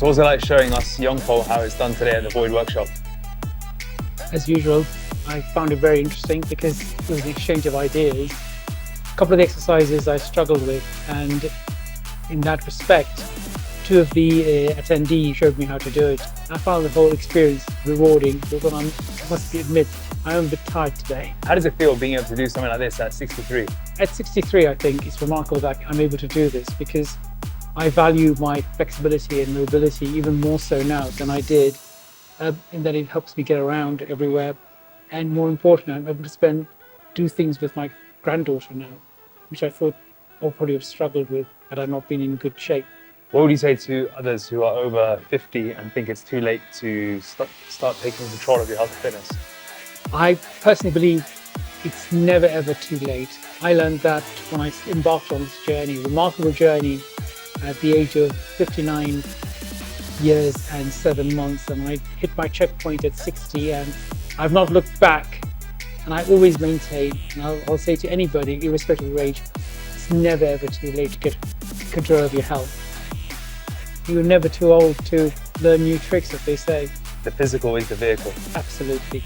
So what's it like showing us young folk how it's done today at the Void Workshop? As usual, I found it very interesting because it was an exchange of ideas. A couple of the exercises I struggled with, and in that respect, two of the attendees showed me how to do it. I found the whole experience rewarding, although I must admit, I am a bit tired today. How does it feel being able to do something like this at 63? At 63, I think it's remarkable that I'm able to do this because I value my flexibility and mobility even more so now than I did, in that it helps me get around everywhere. And more importantly, I'm able to do things with my granddaughter now, which I thought I would probably have struggled with had I not been in good shape. What would you say to others who are over 50 and think it's too late to start taking control of your health and fitness? I personally believe it's never ever too late. I learned that when I embarked on this journey, remarkable journey at the age of 59 years and 7 months, and I hit my checkpoint at 60 and I've not looked back. And I always maintain, and I'll say to anybody, irrespective of age, it's never ever too late to get control of your health. You're never too old to learn new tricks, as they say. The physical is the vehicle. Absolutely.